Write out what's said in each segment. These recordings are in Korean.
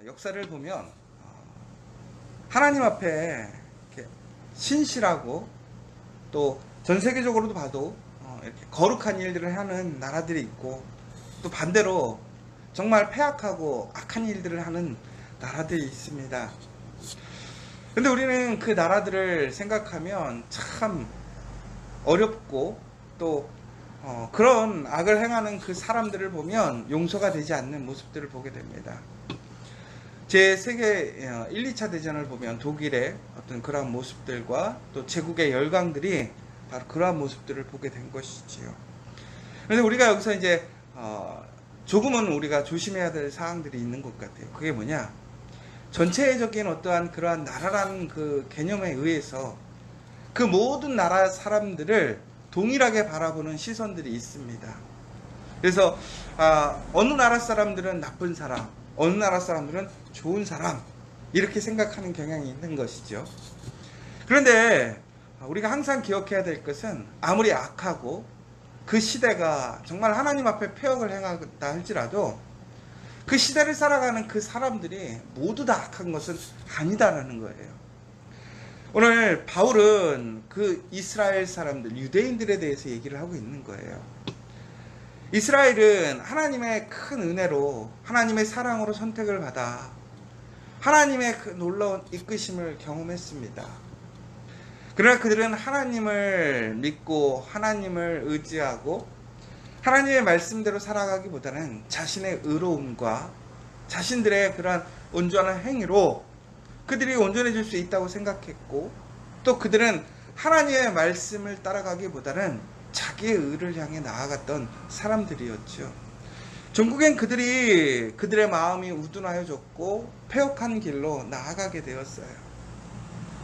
역사를 보면 하나님 앞에 이렇게 신실하고 또 전 세계적으로도 봐도 이렇게 거룩한 일들을 하는 나라들이 있고, 또 반대로 정말 패악하고 악한 일들을 하는 나라들이 있습니다. 근데 우리는 그 나라들을 생각하면 참 어렵고, 또 그런 악을 행하는 그 사람들을 보면 용서가 되지 않는 모습들을 보게 됩니다. 제 세계 1, 2차 대전을 보면 독일의 어떤 그러한 모습들과 또 제국의 열강들이 바로 그러한 모습들을 보게 된 것이지요. 그런데 우리가 여기서 이제 조금은 우리가 조심해야 될 사항들이 있는 것 같아요. 그게 뭐냐? 전체적인 어떠한 그러한 나라라는 그 개념에 의해서 그 모든 나라 사람들을 동일하게 바라보는 시선들이 있습니다. 그래서 어느 나라 사람들은 나쁜 사람, 어느 나라 사람들은 좋은 사람, 이렇게 생각하는 경향이 있는 것이죠. 그런데 우리가 항상 기억해야 될 것은, 아무리 악하고 그 시대가 정말 하나님 앞에 패역을 행하다 할지라도 그 시대를 살아가는 그 사람들이 모두 다 악한 것은 아니다라는 거예요. 오늘 바울은 그 이스라엘 사람들, 유대인들에 대해서 얘기를 하고 있는 거예요. 이스라엘은 하나님의 큰 은혜로, 하나님의 사랑으로 선택을 받아 하나님의 그 놀라운 이끄심을 경험했습니다. 그러나 그들은 하나님을 믿고 하나님을 의지하고 하나님의 말씀대로 살아가기보다는 자신의 의로움과 자신들의 그러한 온전한 행위로 그들이 온전해질 수 있다고 생각했고, 또 그들은 하나님의 말씀을 따라가기보다는 자기의 의를 향해 나아갔던 사람들이었죠. 결국엔 그들의 마음이 우둔하여졌고 패역한 길로 나아가게 되었어요.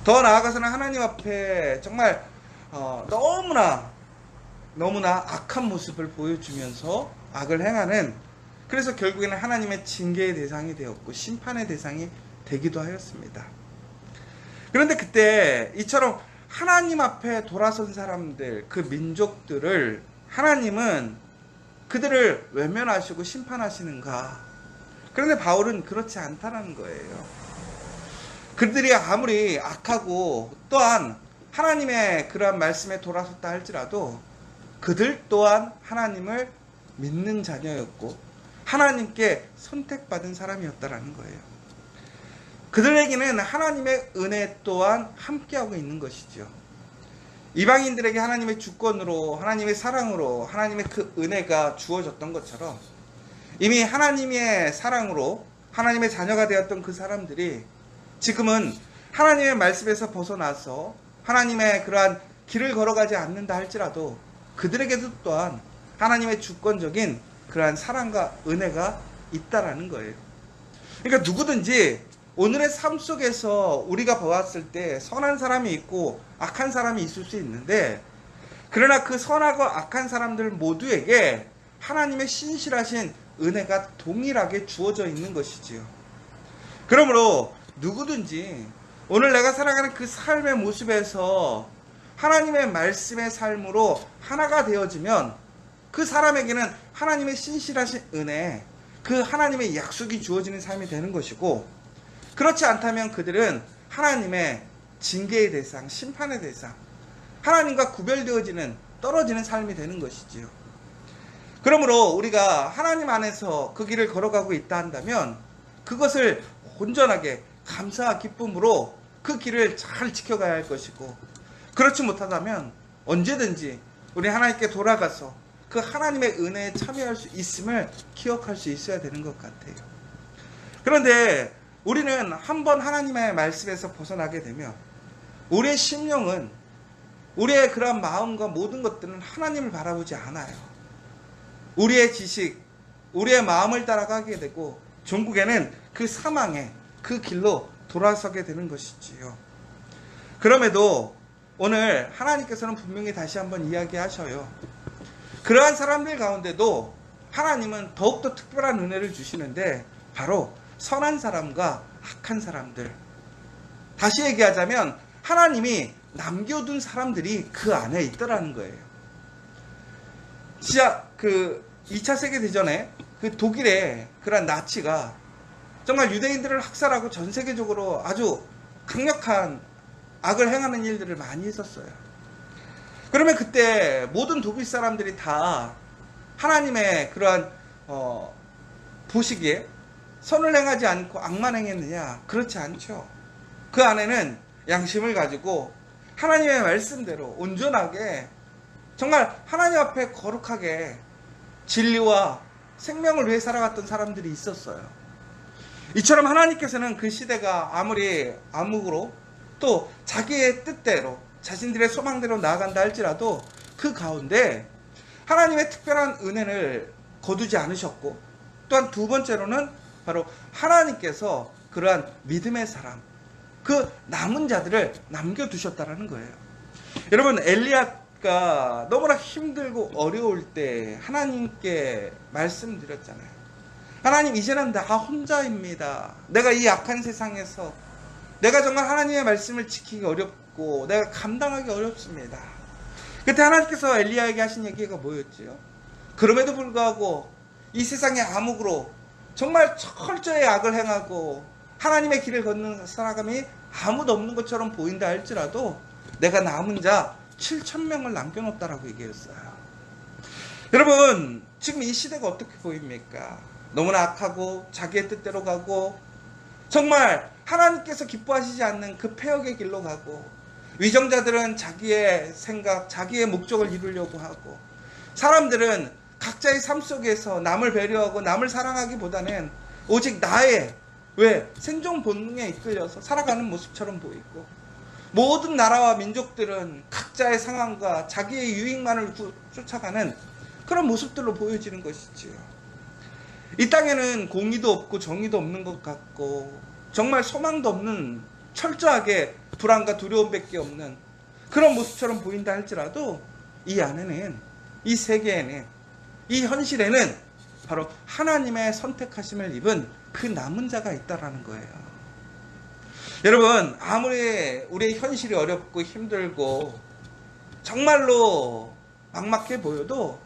더 나아가서는 하나님 앞에 정말 너무나 악한 모습을 보여주면서 악을 행하는, 그래서 결국에는 하나님의 징계의 대상이 되었고 심판의 대상이 되기도 하였습니다. 그런데 그때 이처럼 하나님 앞에 돌아선 사람들, 그 민족들을 하나님은 그들을 외면하시고 심판하시는가? 그런데 바울은 그렇지 않다는 거예요. 그들이 아무리 악하고 또한 하나님의 그러한 말씀에 돌아섰다 할지라도 그들 또한 하나님을 믿는 자녀였고 하나님께 선택받은 사람이었다라는 거예요. 그들에게는 하나님의 은혜 또한 함께하고 있는 것이죠. 이방인들에게 하나님의 주권으로, 하나님의 사랑으로 하나님의 그 은혜가 주어졌던 것처럼, 이미 하나님의 사랑으로 하나님의 자녀가 되었던 그 사람들이 지금은 하나님의 말씀에서 벗어나서 하나님의 그러한 길을 걸어가지 않는다 할지라도 그들에게도 또한 하나님의 주권적인 그러한 사랑과 은혜가 있다라는 거예요. 그러니까 누구든지 오늘의 삶 속에서 우리가 보았을 때 선한 사람이 있고 악한 사람이 있을 수 있는데, 그러나 그 선하고 악한 사람들 모두에게 하나님의 신실하신 은혜가 동일하게 주어져 있는 것이지요. 그러므로 누구든지 오늘 내가 살아가는 그 삶의 모습에서 하나님의 말씀의 삶으로 하나가 되어지면 그 사람에게는 하나님의 신실하신 은혜, 그 하나님의 약속이 주어지는 삶이 되는 것이고, 그렇지 않다면 그들은 하나님의 징계의 대상, 심판의 대상, 하나님과 구별되어지는, 떨어지는 삶이 되는 것이지요. 그러므로 우리가 하나님 안에서 그 길을 걸어가고 있다 한다면 그것을 온전하게 감사와 기쁨으로 그 길을 잘 지켜가야 할 것이고, 그렇지 못하다면 언제든지 우리 하나님께 돌아가서 그 하나님의 은혜에 참여할 수 있음을 기억할 수 있어야 되는 것 같아요. 그런데 우리는 한번 하나님의 말씀에서 벗어나게 되면 우리의 심령은, 우리의 그런 마음과 모든 것들은 하나님을 바라보지 않아요. 우리의 지식, 우리의 마음을 따라가게 되고 종국에는 그 사망의 그 길로 돌아서게 되는 것이지요. 그럼에도 오늘 하나님께서는 분명히 다시 한번 이야기하셔요. 그러한 사람들 가운데도 하나님은 더욱더 특별한 은혜를 주시는데, 바로 선한 사람과 악한 사람들, 다시 얘기하자면 하나님이 남겨둔 사람들이 그 안에 있더라는 거예요. 진짜 그 2차 세계대전에 그 독일의 그런 나치가 정말 유대인들을 학살하고 전 세계적으로 아주 강력한 악을 행하는 일들을 많이 했었어요. 그러면 그때 모든 독일 사람들이 다 하나님의 그러한 보시기에 선을 행하지 않고 악만 행했느냐? 그렇지 않죠. 그 안에는 양심을 가지고 하나님의 말씀대로 온전하게 정말 하나님 앞에 거룩하게 진리와 생명을 위해 살아갔던 사람들이 있었어요. 이처럼 하나님께서는 그 시대가 아무리 암흑으로 또 자기의 뜻대로 자신들의 소망대로 나아간다 할지라도 그 가운데 하나님의 특별한 은혜를 거두지 않으셨고, 또한 두 번째로는 바로 하나님께서 그러한 믿음의 사람, 그 남은 자들을 남겨두셨다라는 거예요. 여러분, 엘리야가 너무나 힘들고 어려울 때 하나님께 말씀드렸잖아요. 하나님, 이제는 나 혼자입니다. 내가 이 악한 세상에서 내가 정말 하나님의 말씀을 지키기 어렵고 내가 감당하기 어렵습니다. 그때 하나님께서 엘리야에게 하신 얘기가 뭐였지요? 그럼에도 불구하고 이 세상의 암흑으로 정말 철저히 악을 행하고 하나님의 길을 걷는 사람이 아무도 없는 것처럼 보인다 할지라도 내가 남은 자 7,000명을 남겨놓았다라고 얘기했어요. 여러분, 지금 이 시대가 어떻게 보입니까? 너무나 악하고 자기의 뜻대로 가고 정말 하나님께서 기뻐하시지 않는 그 폐역의 길로 가고, 위정자들은 자기의 생각, 자기의 목적을 이루려고 하고, 사람들은 각자의 삶 속에서 남을 배려하고 남을 사랑하기보다는 오직 나의 생존 본능에 이끌려서 살아가는 모습처럼 보이고, 모든 나라와 민족들은 각자의 상황과 자기의 유익만을 쫓아가는 그런 모습들로 보여지는 것이지요. 이 땅에는 공의도 없고 정의도 없는 것 같고 정말 소망도 없는, 철저하게 불안과 두려움밖에 없는 그런 모습처럼 보인다 할지라도 이 안에는, 이 세계에는, 이 현실에는 바로 하나님의 선택하심을 입은 그 남은 자가 있다라는 거예요. 여러분, 아무리 우리의 현실이 어렵고 힘들고 정말로 막막해 보여도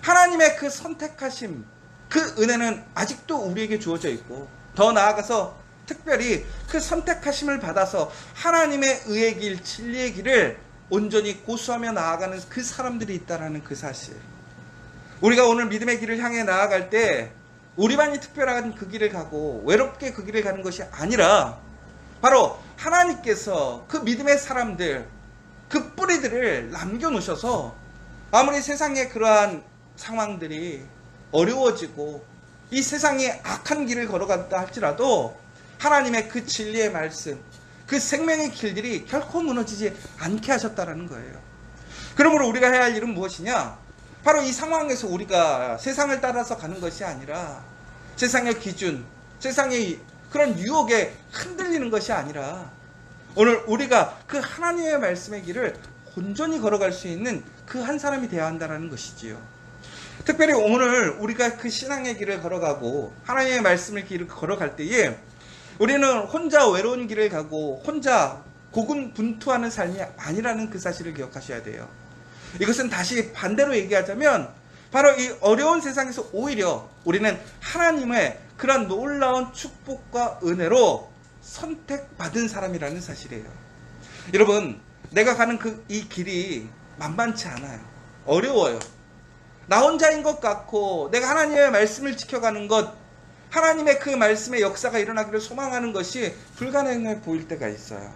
하나님의 그 선택하심, 그 은혜는 아직도 우리에게 주어져 있고, 더 나아가서 특별히 그 선택하심을 받아서 하나님의 의의 길, 진리의 길을 온전히 고수하며 나아가는 그 사람들이 있다라는 그 사실. 우리가 오늘 믿음의 길을 향해 나아갈 때 우리만이 특별한 그 길을 가고 외롭게 그 길을 가는 것이 아니라 바로 하나님께서 그 믿음의 사람들, 그 뿌리들을 남겨놓으셔서 아무리 세상의 그러한 상황들이 어려워지고 이 세상이 악한 길을 걸어간다 할지라도 하나님의 그 진리의 말씀, 그 생명의 길들이 결코 무너지지 않게 하셨다라는 거예요. 그러므로 우리가 해야 할 일은 무엇이냐? 바로 이 상황에서 우리가 세상을 따라서 가는 것이 아니라, 세상의 기준, 세상의 그런 유혹에 흔들리는 것이 아니라, 오늘 우리가 그 하나님의 말씀의 길을 온전히 걸어갈 수 있는 그 한 사람이 되어야 한다는 것이지요. 특별히 오늘 우리가 그 신앙의 길을 걸어가고 하나님의 말씀의 길을 걸어갈 때에 우리는 혼자 외로운 길을 가고 혼자 고군분투하는 삶이 아니라는 그 사실을 기억하셔야 돼요. 이것은 다시 반대로 얘기하자면 바로 이 어려운 세상에서 오히려 우리는 하나님의 그런 놀라운 축복과 은혜로 선택받은 사람이라는 사실이에요. 여러분, 내가 가는 이 길이 만만치 않아요. 어려워요. 나 혼자인 것 같고 내가 하나님의 말씀을 지켜가는 것, 하나님의 그 말씀의 역사가 일어나기를 소망하는 것이 불가능해 보일 때가 있어요.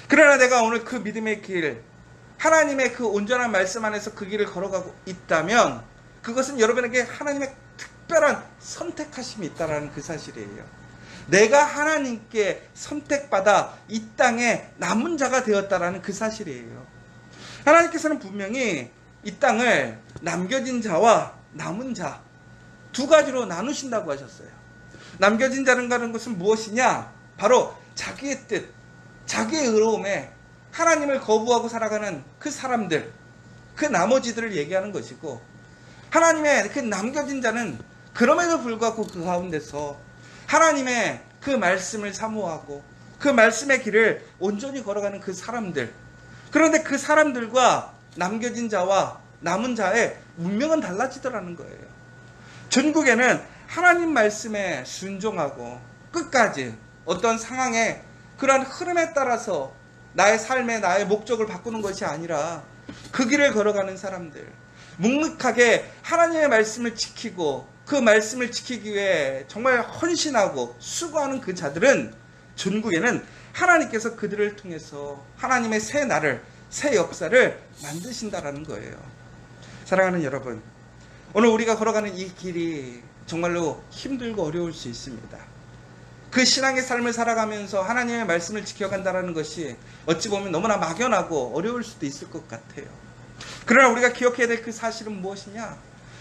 그러나 내가 오늘 그 믿음의 길, 하나님의 그 온전한 말씀 안에서 그 길을 걸어가고 있다면 그것은 여러분에게 하나님의 특별한 선택하심이 있다는 그 사실이에요. 내가 하나님께 선택받아 이 땅에 남은 자가 되었다라는 그 사실이에요. 하나님께서는 분명히 이 땅을 남겨진 자와 남은 자 두 가지로 나누신다고 하셨어요. 남겨진 자라는 것은 무엇이냐? 바로 자기의 뜻, 자기의 의로움에 하나님을 거부하고 살아가는 그 사람들, 그 나머지들을 얘기하는 것이고, 하나님의 그 남겨진 자는 그럼에도 불구하고 그 가운데서 하나님의 그 말씀을 사모하고 그 말씀의 길을 온전히 걸어가는 그 사람들. 그런데 그 사람들과 남겨진 자와 남은 자의 운명은 달라지더라는 거예요. 전국에는 하나님 말씀에 순종하고 끝까지 어떤 상황에 그러한 흐름에 따라서 나의 삶의 나의 목적을 바꾸는 것이 아니라 그 길을 걸어가는 사람들, 묵묵하게 하나님의 말씀을 지키고 그 말씀을 지키기 위해 정말 헌신하고 수고하는 그 자들은 전국에는 하나님께서 그들을 통해서 하나님의 새 날을, 새 역사를 만드신다라는 거예요. 사랑하는 여러분, 오늘 우리가 걸어가는 이 길이 정말로 힘들고 어려울 수 있습니다. 그 신앙의 삶을 살아가면서 하나님의 말씀을 지켜간다는 것이 어찌 보면 너무나 막연하고 어려울 수도 있을 것 같아요. 그러나 우리가 기억해야 될 그 사실은 무엇이냐?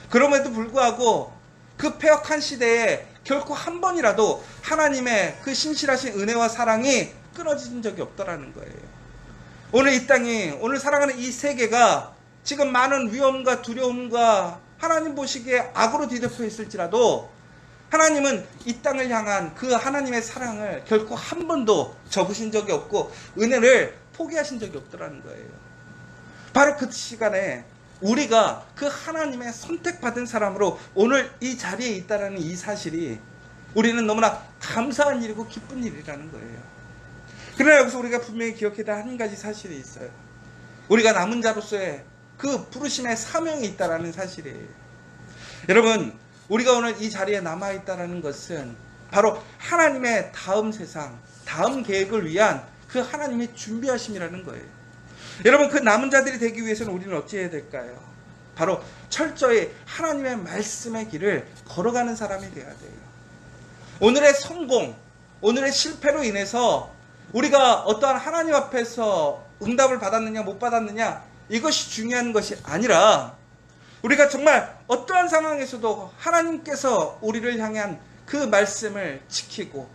그럼에도 불구하고 그 패역한 시대에 결코 한 번이라도 하나님의 그 신실하신 은혜와 사랑이 끊어진 적이 없더라는 거예요. 오늘 이 땅이, 오늘 살아가는 이 세계가 지금 많은 위험과 두려움과 하나님 보시기에 악으로 뒤덮여 있을지라도 하나님은 이 땅을 향한 그 하나님의 사랑을 결코 한 번도 접으신 적이 없고 은혜를 포기하신 적이 없더라는 거예요. 바로 그 시간에 우리가 그 하나님의 선택받은 사람으로 오늘 이 자리에 있다는 이 사실이 우리는 너무나 감사한 일이고 기쁜 일이라는 거예요. 그러나 여기서 우리가 분명히 기억해야 할 한 가지 사실이 있어요. 우리가 남은 자로서의 그 부르심의 사명이 있다는 사실이에요. 여러분, 우리가 오늘 이 자리에 남아있다는 것은 바로 하나님의 다음 세상, 다음 계획을 위한 그 하나님의 준비하심이라는 거예요. 여러분, 그 남은 자들이 되기 위해서는 우리는 어찌 해야 될까요? 바로 철저히 하나님의 말씀의 길을 걸어가는 사람이 되어야 돼요. 오늘의 성공, 오늘의 실패로 인해서 우리가 어떠한 하나님 앞에서 응답을 받았느냐 못 받았느냐 이것이 중요한 것이 아니라 우리가 정말 어떠한 상황에서도 하나님께서 우리를 향한 그 말씀을 지키고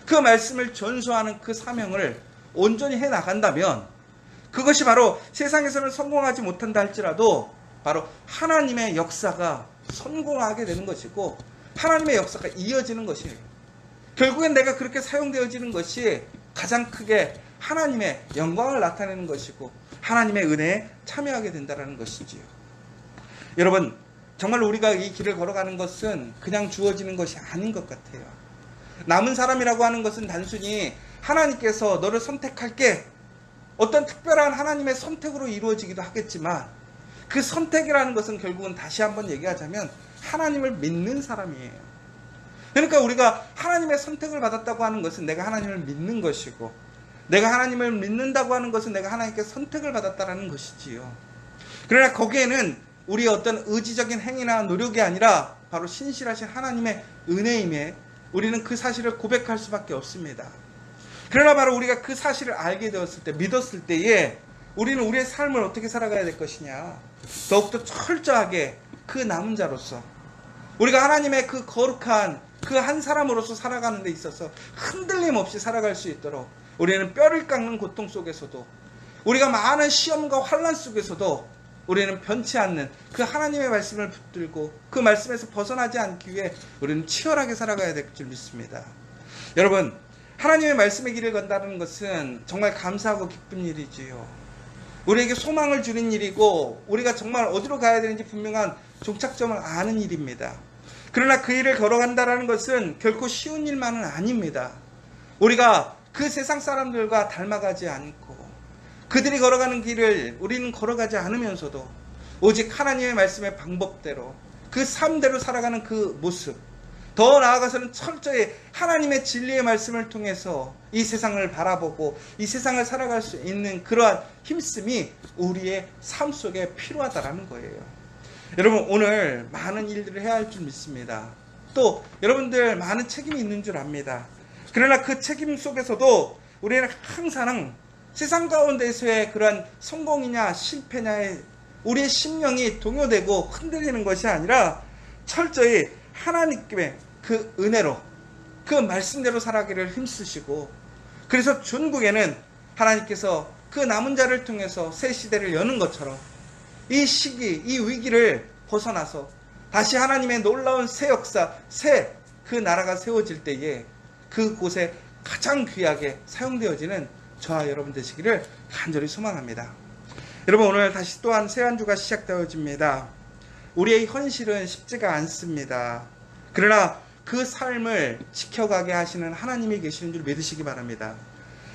그 말씀을 전수하는 그 사명을 온전히 해나간다면 그것이 바로 세상에서는 성공하지 못한다 할지라도 바로 하나님의 역사가 성공하게 되는 것이고 하나님의 역사가 이어지는 것이에요. 결국엔 내가 그렇게 사용되어지는 것이 가장 크게 하나님의 영광을 나타내는 것이고 하나님의 은혜에 참여하게 된다는 것이지요. 여러분, 정말 우리가 이 길을 걸어가는 것은 그냥 주어지는 것이 아닌 것 같아요. 남은 사람이라고 하는 것은 단순히 하나님께서 너를 선택할게 어떤 특별한 하나님의 선택으로 이루어지기도 하겠지만 그 선택이라는 것은 결국은 다시 한번 얘기하자면 하나님을 믿는 사람이에요. 그러니까 우리가 하나님의 선택을 받았다고 하는 것은 내가 하나님을 믿는 것이고 내가 하나님을 믿는다고 하는 것은 내가 하나님께 선택을 받았다는 것이지요. 그러나 거기에는 우리의 어떤 의지적인 행위나 노력이 아니라 바로 신실하신 하나님의 은혜임에 우리는 그 사실을 고백할 수밖에 없습니다. 그러나 바로 우리가 그 사실을 알게 되었을 때, 믿었을 때에 우리는 우리의 삶을 어떻게 살아가야 될 것이냐, 더욱더 철저하게 그 남은 자로서 우리가 하나님의 그 거룩한 그 한 사람으로서 살아가는 데 있어서 흔들림 없이 살아갈 수 있도록 우리는 뼈를 깎는 고통 속에서도 우리가 많은 시험과 환난 속에서도 우리는 변치 않는 그 하나님의 말씀을 붙들고 그 말씀에서 벗어나지 않기 위해 우리는 치열하게 살아가야 될 줄 믿습니다. 여러분, 하나님의 말씀의 길을 건다는 것은 정말 감사하고 기쁜 일이지요. 우리에게 소망을 주는 일이고 우리가 정말 어디로 가야 되는지 분명한 종착점을 아는 일입니다. 그러나 그 일을 걸어간다는 것은 결코 쉬운 일만은 아닙니다. 우리가 그 세상 사람들과 닮아가지 않고 그들이 걸어가는 길을 우리는 걸어가지 않으면서도 오직 하나님의 말씀의 방법대로 그 삶대로 살아가는 그 모습, 더 나아가서는 철저히 하나님의 진리의 말씀을 통해서 이 세상을 바라보고 이 세상을 살아갈 수 있는 그러한 힘씀이 우리의 삶 속에 필요하다라는 거예요. 여러분, 오늘 많은 일들을 해야 할 줄 믿습니다. 또 여러분들 많은 책임이 있는 줄 압니다. 그러나 그 책임 속에서도 우리는 항상 세상 가운데서의 그러한 성공이냐 실패냐에 우리의 심령이 동요되고 흔들리는 것이 아니라 철저히 하나님께 그 은혜로 그 말씀대로 살아가기를 힘쓰시고, 그래서 전국에는 하나님께서 그 남은 자를 통해서 새 시대를 여는 것처럼 이 시기, 이 위기를 벗어나서 다시 하나님의 놀라운 새 역사, 새 그 나라가 세워질 때에 그곳에 가장 귀하게 사용되어지는 저와 여러분 되시기를 간절히 소망합니다. 여러분, 오늘 다시 또한 새 한 주가 시작되어집니다. 우리의 현실은 쉽지가 않습니다. 그러나 그 삶을 지켜가게 하시는 하나님이 계시는 줄 믿으시기 바랍니다.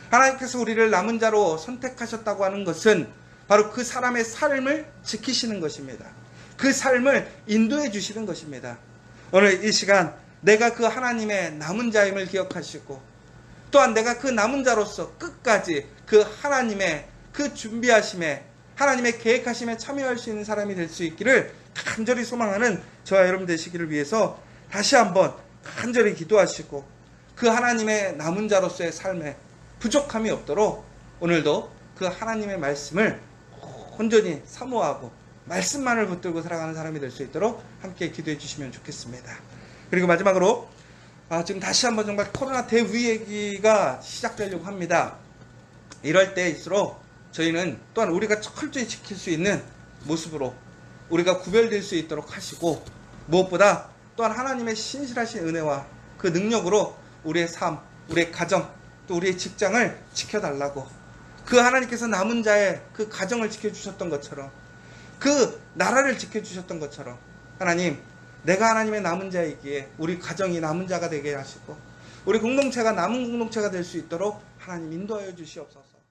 하나님께서 우리를 남은 자로 선택하셨다고 하는 것은 바로 그 사람의 삶을 지키시는 것입니다. 그 삶을 인도해 주시는 것입니다. 오늘 이 시간 내가 그 하나님의 남은 자임을 기억하시고 또한 내가 그 남은 자로서 끝까지 그 하나님의 그 준비하심에 하나님의 계획하심에 참여할 수 있는 사람이 될 수 있기를 간절히 소망하는 저와 여러분 되시기를 위해서 다시 한번 간절히 기도하시고 그 하나님의 남은 자로서의 삶에 부족함이 없도록 오늘도 그 하나님의 말씀을 온전히 사모하고 말씀만을 붙들고 살아가는 사람이 될 수 있도록 함께 기도해 주시면 좋겠습니다. 그리고 마지막으로 지금 다시 한번 정말 코로나 대위기가 시작되려고 합니다. 이럴 때일수록 저희는 또한 우리가 철저히 지킬 수 있는 모습으로 우리가 구별될 수 있도록 하시고 무엇보다 또한 하나님의 신실하신 은혜와 그 능력으로 우리의 삶, 우리의 가정, 또 우리의 직장을 지켜달라고 그 하나님께서 남은 자의 그 가정을 지켜주셨던 것처럼 그 나라를 지켜주셨던 것처럼 하나님 내가 하나님의 남은 자이기에 우리 가정이 남은 자가 되게 하시고 우리 공동체가 남은 공동체가 될 수 있도록 하나님 인도하여 주시옵소서.